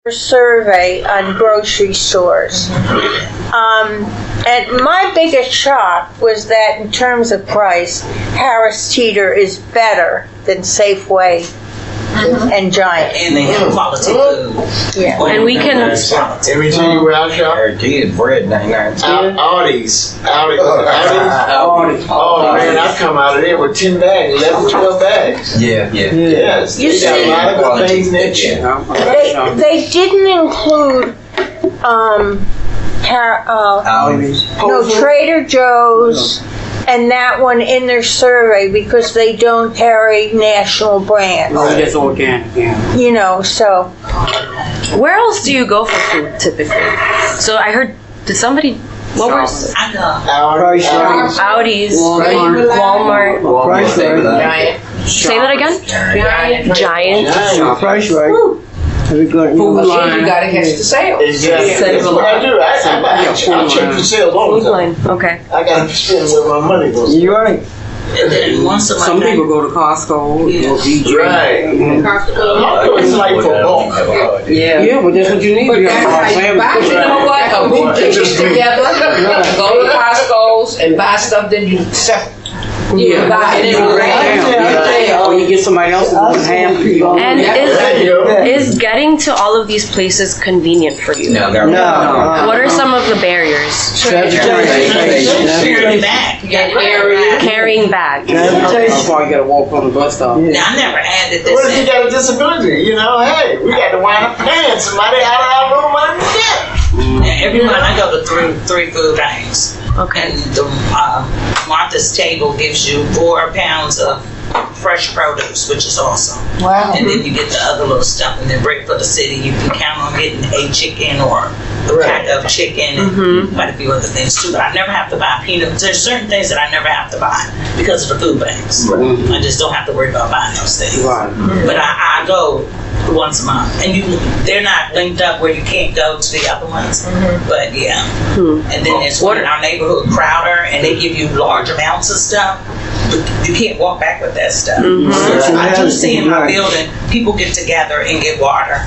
survey on grocery stores. And my biggest shock was that in terms of price, Harris Teeter is better than Safeway and Giant. And they have quality food. Yeah. And we can. Let me tell you where I shop. Guaranteed bread 99 cents. Aldi's. Oh man, I come out of there with 10 bags, 11, 12 bags. Yeah. Yes, You they got see- a lot of things in that shit. They didn't include Trader Joe's and that one in their survey because they don't carry national brands. Oh, that's organic, yeah. You know, so Where else do you go for food typically? So I heard. Did somebody? What was I know. Audi's, Walmart. Price Giant. Say that again. Giant. Price right. Food line. You gotta catch the sale. Exactly. That's what I do. I check the sales all Food the time. line. Okay. I gotta spend where my money goes. You're right. And then once a month, Some people go to Costco or BJ. Right. It's like for bulk. Yeah, but that's what you need. But You that's got how you buy. You know what? A big ticket together. Go to Costco's and buy stuff that you sell. Yeah. Buy it in Yeah. the Or you get somebody else to do ham for you. And There you go. is getting to all of these places convenient for you? No. What are some of the barriers? carrying back. You got Carrying bags. How far you gotta walk on the bus stop? Now, I never added What if this you in. got a disability? You know, hey, we got to wind up paying somebody out of our little money to get. Every month I go to three food banks. Okay. And the Martha's Table gives you 4 pounds of fresh produce, which is awesome. Wow. And then you get the other little stuff, and then break for the city. You can count on getting a chicken or a pack of chicken and quite a few other things too. But I never have to buy peanuts. There's certain things that I never have to buy because of the food banks. I just don't have to worry about buying those things. Right. But I go once a month, and they're not linked up where you can't go to the other ones. But yeah, and then there's one in our neighborhood, Crowder, and they give you large amounts of stuff, but you can't walk back with that stuff. So I do see in my building, people get together and get water.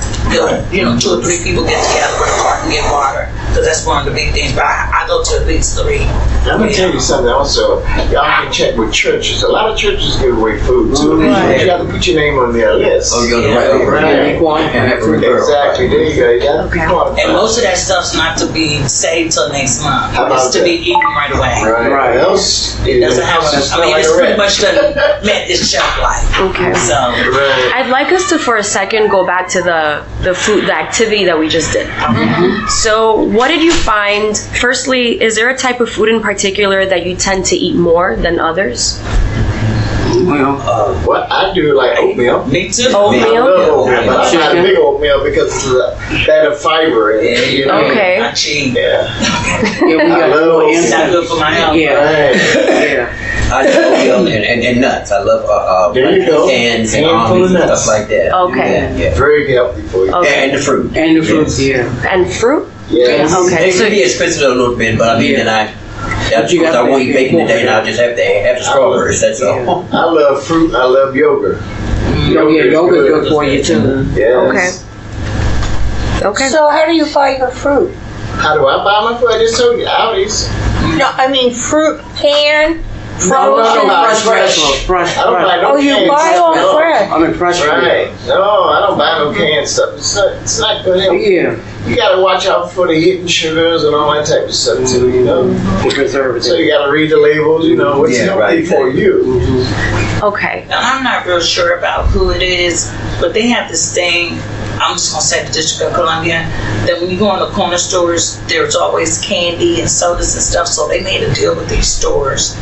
You know, 2 or 3 people get together with a cart and get water, because that's one of the big things. But I go to at least 3. I'm gonna tell you something also. Y'all can check with churches. A lot of churches give away food too. But you have to put your name on their list. Oh, you're right. Exactly. There you go. You got to be qualified. And most of that stuff's not to be saved till next month. How about It's to that? be eaten right away. Right. Else, It doesn't have it's pretty much met its shelf life. Okay. So, Right. I'd like us to, for a second, go back to the food, the activity that we just did. So, what did you find? Firstly, is there a type of food in particular that you tend to eat more than others? Well, What I do like oatmeal. me too. I love Oatmeal? oatmeal, but I'm not a big oatmeal because it's that of fiber in it. You know? Okay. Not cheap. Yeah. yeah, we I got love to It's not good for my health. Yeah, Right. yeah. I love oatmeal and nuts. I love There you go. cans and Handful of almonds and nuts. stuff like that. Okay. Yeah. Very healthy for you. Okay. And the fruit. And the fruits, yeah. And fruit? Yes. Okay. It could be expensive a little bit, but I mean, and that's you because got I won't to eat bacon today, and I'll just have the strawberries. That's all. I love fruit and I love yogurt. Yogurt's good for you too. Yes. Okay. So how do you buy your fruit? How do I buy my food? I just told you, Aldi's. No, I mean fruit can, No, frozen. Fresh. I don't buy no Oh, you canned buy stuff. all No. fresh. I mean, fresh fruit. Right. No, I don't buy no canned stuff. It's not good health. Yeah, You gotta watch out for the hidden sugars and all that type of stuff too, you know. the preservative. So you gotta read the labels, you know, what's Yeah, healthy right. for you. Okay. Now, I'm not real sure about who it is, but they have this thing, I'm just going to say the District of Columbia, that when you go in the corner stores, there's always candy and sodas and stuff, so they made a deal with these stores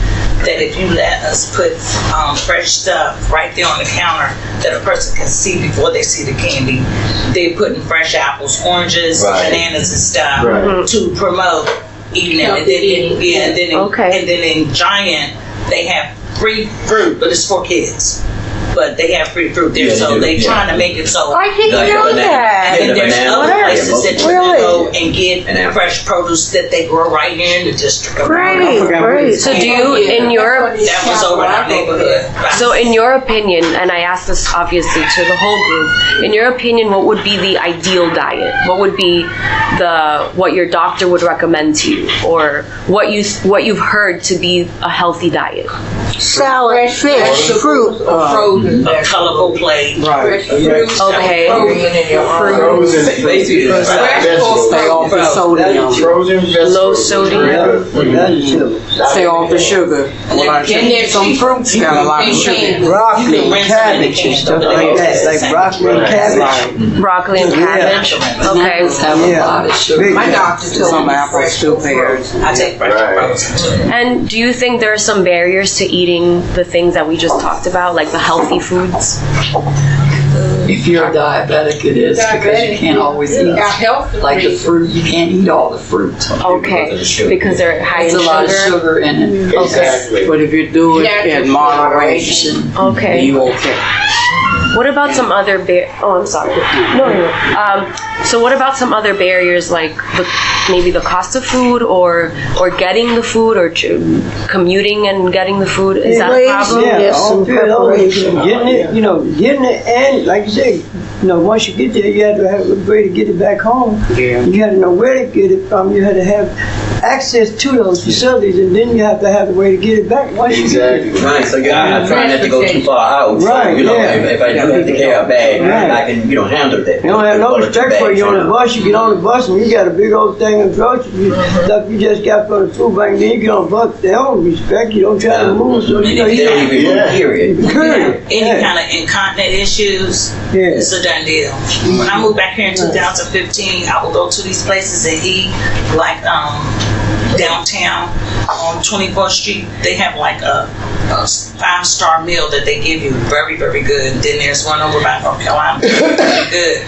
that if you let us put fresh stuff right there on the counter that a person can see before they see the candy, they're putting fresh apples, oranges, Right. bananas and stuff Right. to promote eating it. And then, Okay. and then in Giant, they have free fruit, but it's for kids. But they have free fruit there, Yeah, so they do, they're yeah. trying to make it so. I didn't Like a know banana. that. And Yeah, there's banana. other places that you Really? can go and get fresh produce that they grow right here in the district. Great. So do you, in your, That was over in our neighborhood. so in your opinion, and I ask this obviously to the whole group, in your opinion, what would be the ideal diet? What would be what your doctor would recommend to you, or what you've heard to be a healthy diet? Salad, fish, fruit. Frozen A colorful plate. Right. fresh fruit. Okay. Frozen in your fruit. Frozen Basically, Stay off the sodium. Frozen vegetables. Low sodium. Stay off the sugar. Some fruits got a lot of sugar. You Broccoli can and rinse cabbage them and stuff like that, like broccoli and cabbage. Broccoli and cabbage. Okay. Have a lot of sugar. Big My doctor told Some me apples, fresh two fruit. pears. I take fresh Right. frozen too. And do you think there are some barriers to eating the things that we just talked about, like the healthy foods? If you're diabetic, it is because you can't always eat Our health is like the great. fruit. You can't eat all the fruit. Okay, because they're high in There's a lot of sugar. sugar in it. Exactly. But if you do it Yeah, in moderation, Okay. you okay. What about some other Oh, I'm sorry. No. So what about some other barriers, like maybe the cost of food, or getting the food, or commuting and getting the food? Is that a problem? Yeah, Yes, all some three of those. preparation. Getting it, and like you say, once you get there, you have to have a way to get it back home. Yeah. You had to know where to get it from. You had to have access to those facilities, and then you have to have a way to get it back. Once you get it. Exactly. Right, so I try not to go too far out. So, Right, if I do have to carry a bag, Right. I can, handle that. You don't have no One or two respect for bags you on the around. bus. You get on the bus and you got a big old thing of groceries, stuff you just got for the food bank. Then you get on the bus, they don't respect you. Don't try to move. So you know They you don't even move, Yeah. period. Period. Any Yeah. kind of incontinent issues, Yeah. it's a done deal. When I moved back here in 2015, I would go to these places and eat, like downtown on 24th Street. They have like a 5-star meal that they give you, very, very good. Then there's one over by North Carolina, very good,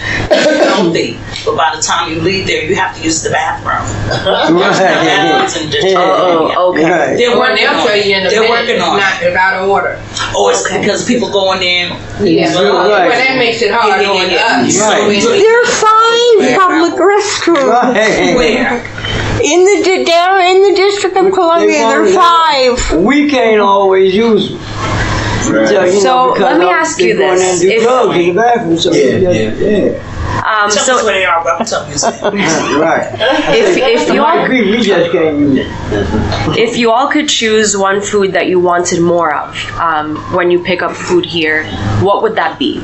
healthy. But by the time you leave there, you have to use the bathroom. There's no bathrooms in Detroit. Oh, okay. Right. They're One working they'll on tell it. you in a They're minute, working on it's it. not out of order. Or it's because people go in there and Yeah. well, Right. Well, that makes it hard Yeah, on yeah, us. yeah. Right. They're fine public restrooms. Right. where? Down in the District of Columbia, they're 5. We can't always use them. Right. So, because let me ask they you go in there and this. do If- drugs in the bathroom. So Yeah, yeah. Tell us So where they are, but I'm telling you something. Right. if you I all agree. We just can't use it. if you all could choose one food that you wanted more of when you pick up food here, what would that be?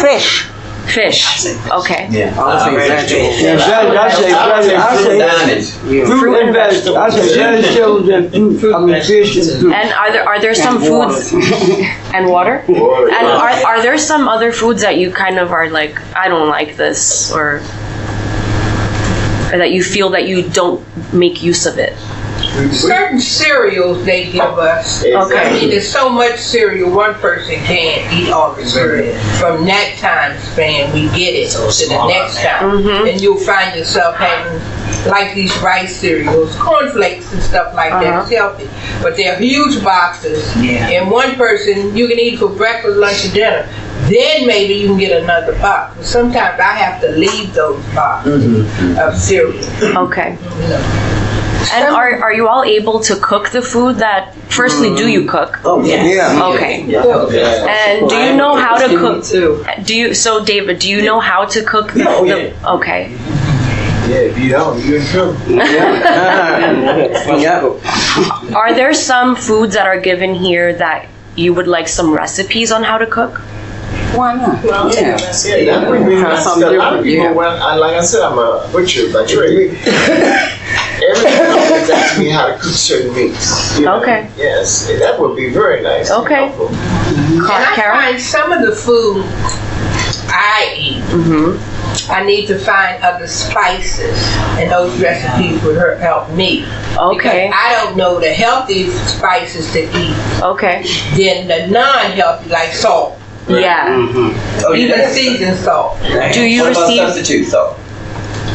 Fish. Fish. Okay. Yeah. I'll say vegetables. Yeah, I say Diamonds. fruit and vegetables. I say vegetables and fruit. I mean fish and fruit. And are there some And water. foods and water? Water. And are there some other foods that you kind of are like, I don't like this, or that you feel that you don't make use of it? Certain cereals they give us. I mean, there's so much cereal, one person can't eat all the cereal. From that time span, we get it to the next time. And you'll find yourself having, like these rice cereals, cornflakes and stuff like that. It's healthy. But they're huge boxes. Yeah. And one person, you can eat for breakfast, lunch, and dinner. Then maybe you can get another box. But sometimes I have to leave those boxes of cereal. Okay. And are you all able to cook the food that, firstly, do you cook? Oh, Yeah. Okay. Yeah. And do you know how to cook? Too. David, do you know how to cook Oh, the okay. Yeah, if you don't, you're in trouble. Yeah. Are there some foods that are given here that you would like some recipes on how to cook? Why not? Yeah, that would be nice. something A lot of different, people, like I said, I'm a butcher by trade. Everyone always asks me how to cook certain meats. You know? Okay. Yes, that would be very nice. and Okay. helpful. And I Kara? find some of the food I eat, I need to find other spices, and those recipes would help me. Okay. Because I don't know the healthy spices to eat Okay. than the non-healthy, like salt, Yeah. Oh, even yeah. seasoned salt. Do you What about receive- substitute salt?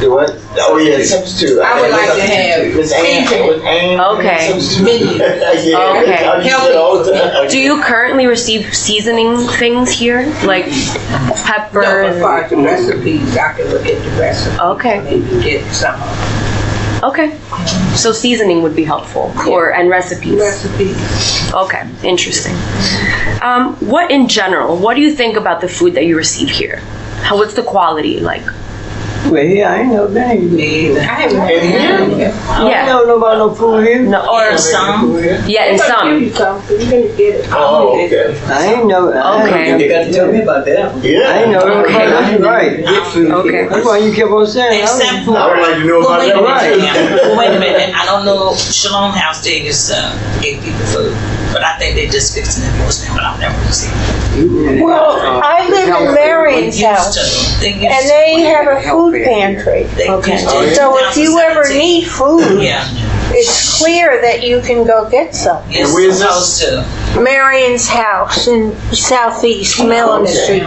The what? Oh yeah, substitute. I would like to have Miss Ann. With Ann. Okay. Substitute. Yeah, Okay. I use it all the time. Do you currently receive seasoning things here, like pepper? No, as far as the recipes, I can look at the recipe. Okay. Maybe get some Okay. So seasoning would be helpful, and recipes. recipes. Okay, interesting. What in general? What do you think about the food that you receive here? What's the quality like? Well, here, I ain't never been here. I haven't And here? I Yeah. don't know about no food here. No, or Some. yeah, in some. You can get it. Oh, okay. I ain't never. Okay. You got to tell me about that. Yeah. I ain't never. Okay. That's right. Okay. That's why you kept on saying. Except for, I would like to know well, about wait that. a Right. minute. Well, wait a minute. I don't know. Shalom House did just give people food, but I think they just fixing it most now. But I've never seen it. Well, I live in Marion's Used house, to. They used and to. they have a food pantry. They used to. So if you ever 2017. need food, Yeah. it's clear that you can go get some. You're And where's supposed to. Marion's house in Southeast Mellon Street.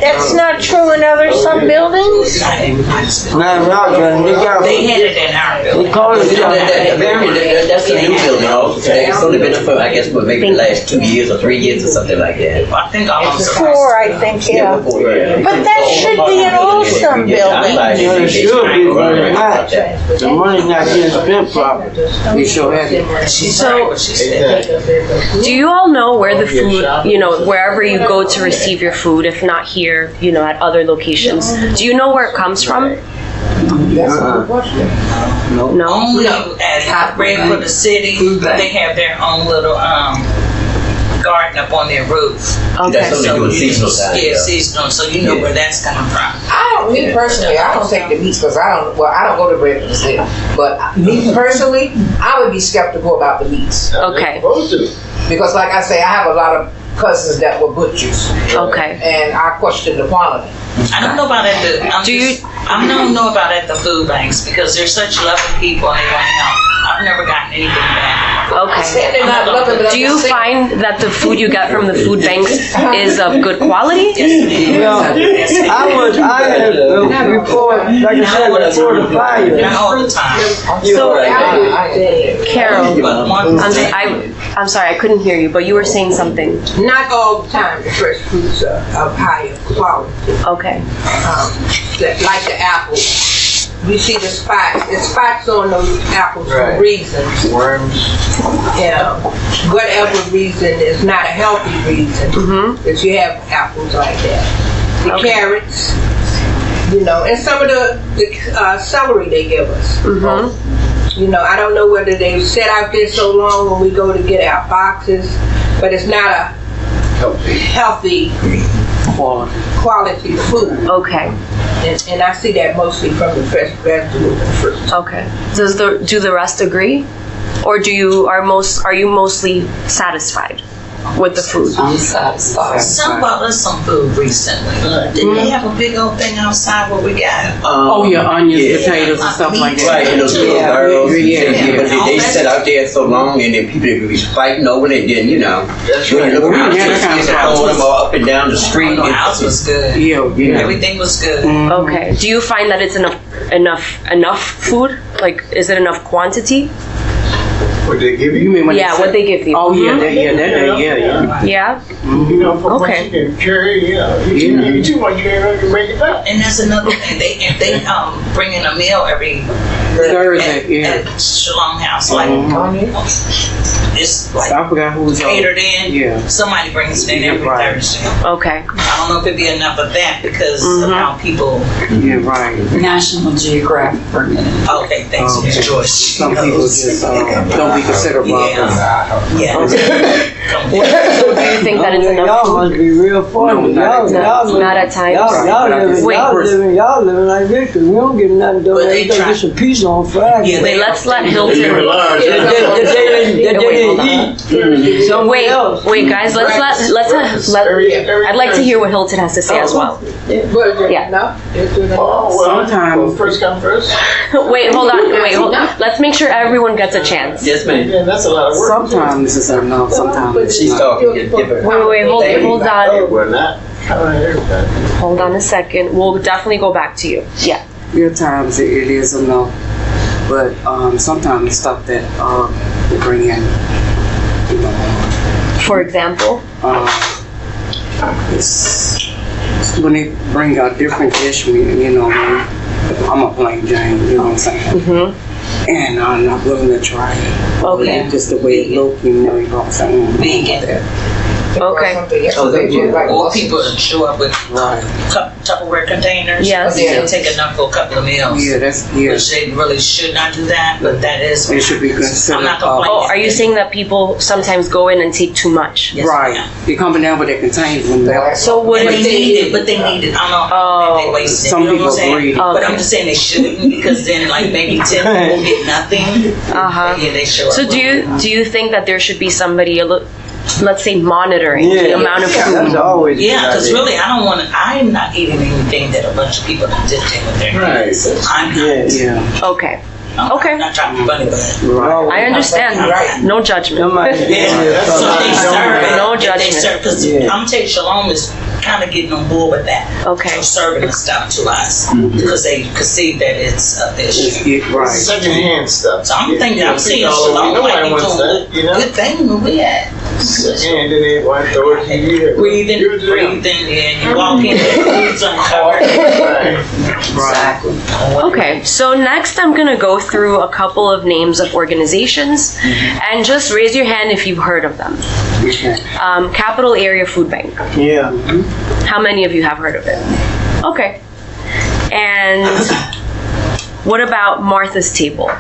That's not true in some buildings? Nah, Rockland, they got. They had it in our building. They call it. That's a new building also. It's only been up for, I guess, for maybe the last 2 years or 3 years or something like that. I think almost. Four, I think, yeah. before, yeah. But that should be an awesome building. Yeah, it should be, but it's not. The money's not getting spent properly. You sure have it. She's So- right what she said. Do you all know where the food, wherever you go to receive your food, if not here, at other locations, do you know where it comes from? No? Only at Bread for the City, they have their own little garden up on their roof. Okay. That's something doing seasonal time. Yeah, seasonal, so you know where that's coming from. Me personally, I don't take the meats because I don't go to Bread for the City. But me personally, I would be skeptical about the meats Okay. Supposed to. because, like I say, I have a lot of cousins that were butchers, Okay. and I question the quality. I don't know about I don't know about at the food banks because they're such loving people and they want to help. I've never gotten anything back. Okay. They're not loving, but Do you find that the food you get from the food banks is of good quality? Well, I had, before, like I said, before the fire. Not all the time. So, Carol, But one I'm sorry, I couldn't hear you, but you were saying something. Not all the time, the fresh fruits are of higher quality. Okay. Like the apples. We see the spots. The spots on those apples Right. for reasons. Worms. Yeah. Whatever reason is not a healthy reason that you have apples like that. The carrots, and some of the celery they give us. I don't know whether they've set out there so long when we go to get our boxes, but it's not a healthy quality food. Okay. And I see that mostly from the fresh vegetables and fruits. Okay. Do the rest agree? Or are you mostly satisfied with the food? I'm satisfied. Some bought us some food recently. Didn't they have a big old thing outside where we got? Oh, yeah, onions, potatoes, and stuff like that. Right, and those little Yeah. barrels, Yeah. but they sat out there so long, and then people would be fighting over it. Then That's when you right. look around, Yeah, you that kind see of them throwing them all up and down the street. The house was good. Yeah. Everything was good. Okay. Do you find that it's enough food? Like, is it enough quantity? What they give You you? mean when Yeah, what they give you. Oh, yeah, yeah. Yeah? For Okay. much you can carry, you too much, you can make it up. And that's another thing. If they bring in a meal every Thursday, at Shalom House, like it's like I forgot who was on. catered in. Yeah. Somebody brings it in every Right. Thursday. Okay. I don't know if it'd be enough of that because of how people. Yeah, right. National Geographic bring it in. Okay, thanks, Okay. Joyce. Some people just don't be considerate about them. Yeah. So do you think that it's enough Y'all food? must be real funny. No, Not at times. Y'all living like this, 'cause we don't get nothing done. But they We try- get some pizza on Friday. Yeah, Wait, let's let You Hilton. realize The that. day they eat somewhere else. Wait, guys, I'd like to hear what Hilton has to say as well. But Yeah. no, it's good enough. Oh, well, Sometimes- first come first. Wait, hold on. Let's make sure everyone gets a chance. Yes, ma'am. Yeah, that's a lot of work. Sometimes it's enough, sometimes it's She's not. talking. Just give her. Wait, hold on. We're not. Hold on a second. We'll definitely go back to you. Yeah. There are times it is enough, but sometimes the stuff that they bring in, you know, For example? it's when they bring out different dish, you know, I'm a plain Jane, you know what I'm saying? Mm-hmm. And I'm not willing to try it. Okay. Just the way it looks, you know what I'm saying? Vegan. Okay. Oh, they do. Or people show up with Tupperware containers. Yes. They take enough for a couple of meals. Yeah, that's Which they really should not do that, but that is. It should be considered. I'm not complaining. Oh, are you saying that people sometimes go in and take too much? Yes, Right. ma'am. They're coming down with their containers when they're So would But it they be? need it. But they need it. I don't know. They waste it. Some You know what I'm people saying? agree. But I'm Okay. just saying they shouldn't because then like maybe 10 people get nothing. Uh-huh. Yeah, they show up. So do you think that there should be somebody, let's say, monitoring the amount of food? That's always a Yeah, good because idea. really, I'm not eating anything that a bunch of people are just with their hands. I'm not. yeah. Okay. Okay. I'm not trying to be funny, but Right. I understand. Right. No judgment. Somebody- yeah. So they serve it. No They judgment. serve because I'm gonna tell you, Shalom is kind of getting on board with that. Okay. Serving the stuff to us because they could see that it's an issue. Yeah, right. Secondhand stuff. So I'm thinking, I'm seeing all over. Shalom like Nobody they wants doing that, you know? good thing where we at. Secondhand, then they want to throw it in here. Breathing, Give it to them. and you walk in, the food's uncovered. Exactly. Okay, so next I'm gonna go through a couple of names of organizations, and just raise your hand if you've heard of them. Okay. Capital Area Food Bank. Yeah. How many of you have heard of it? Okay. And what about Martha's Table?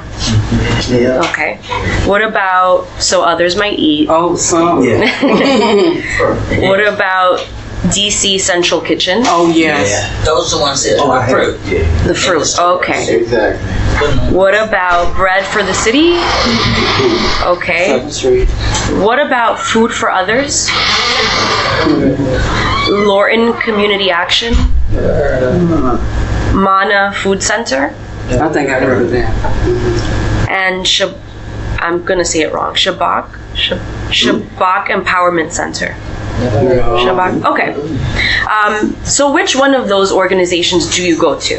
Yeah. Okay. What about So Others Might Eat? Oh, some. What about DC Central Kitchen? Oh, yes. Those are the ones that are fruit. The fruit. Okay. Exactly. What about Bread for the City? Okay. 7th Street. What about Food for Others? Lorton Community Action? Mana Food Center? I think I heard of that. And I'm gonna say it wrong. Shabak Empowerment Center. Shabak. Okay. So which one of those organizations do you go to?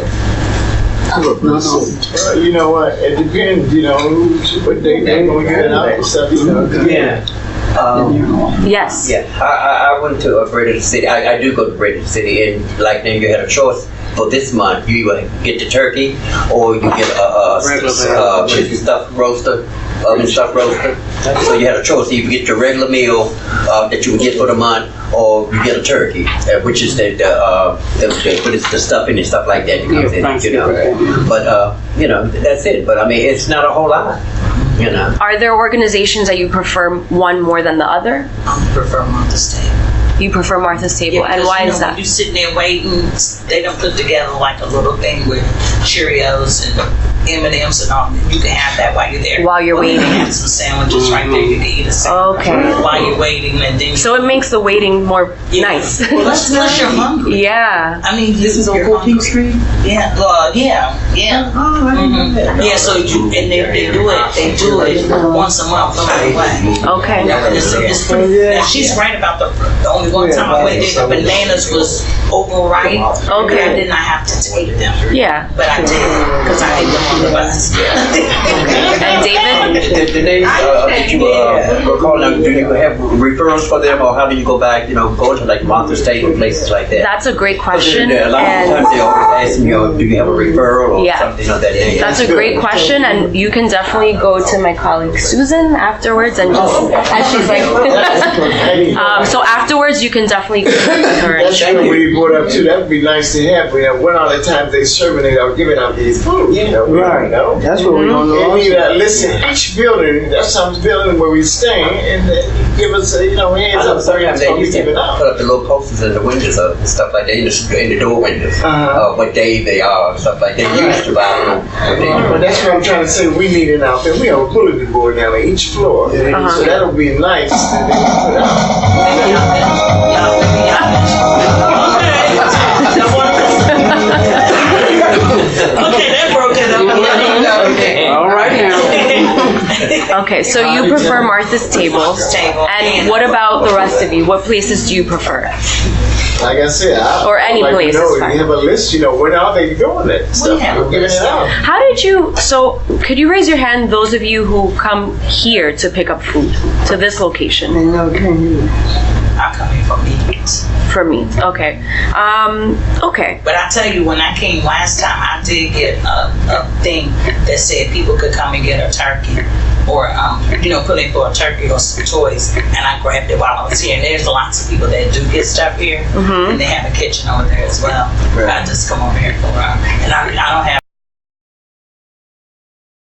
You know what? It depends. You know what they're going to get out and stuff. You know. Yeah. Yes. Yeah, I went to Bread of the City. I do go to Bread of the City, and like then you had a choice for this month. You either get the turkey or you get a chicken stuffed roaster, oven stuffed roaster. So you had a choice. You get your regular meal that you would get for the month, or you get a turkey, which is the stuffing and stuff like that. You know. But you know, that's it. But I mean, it's not a whole lot. You know. Are there organizations that you prefer one more than the other? I prefer Martha's Table. You prefer Martha's Table, Yeah, and because, why you is know, that? When you sitting there waiting, they don't put together like a little thing with Cheerios and M&Ms and all. You can have that while you're there. While you're Or you waiting. can have some sandwiches right there. You can eat a sandwich Okay. while you're waiting, and then. So it makes the waiting more nice. Well, that's unless you're hungry. Yeah. I mean, this is on 14th Street? Yeah, yeah. Yeah, so you and they do it once a month from the way. Okay. It's pretty, now she's right about the only one time I went there, the bananas was overripe. Okay. I did not have to take them, Yeah. but I did because I ate them on the bus. And David? The names that you were calling them, do you have referrals for them, or how do you go back? You know, go to like Martha's Table and places like that. That's a great question. A lot of And times they always ask me, do you have a referral or Yeah. something of that nature? that's a great question, and you can definitely go to my colleague Susan afterwards and just, and she's like, so afterwards you can definitely go with her and That's check. what we brought up too. That would be nice to have. You know, when all the times they serving it out, giving out these food. You know, we Right. don't know. That's what we don't know. And we listen, each building, that's some building where we stay, and give us, heads I know up. sometimes they what we used to giving out. put up the little posters in the windows and stuff like that, in the door windows, what day they are and stuff like that. You used to buy them. But that's what I'm trying to say. We need it out there. We have a bulletin board now on each floor, so that'll be nice to put out. Okay, that broke it up. All right now. Okay, so you prefer Martha's Table. Martha's Table. And what about the rest of you? What places do you prefer? Like I said, Or any place is You fine. have a list, when are they doing it? Stuff, have a giving list. it out. How did you, so could you raise your hand, those of you who come here to pick up food, to this location? And no, can't hear. I come here for meetings. For me, okay. Okay. But I tell you, when I came last time, I did get a thing that said people could come and get a turkey or, put in for a turkey or some toys. And I grabbed it while I was here. And there's lots of people that do get stuff here. And they have a kitchen over there as well. I just come over here for a while. And I don't have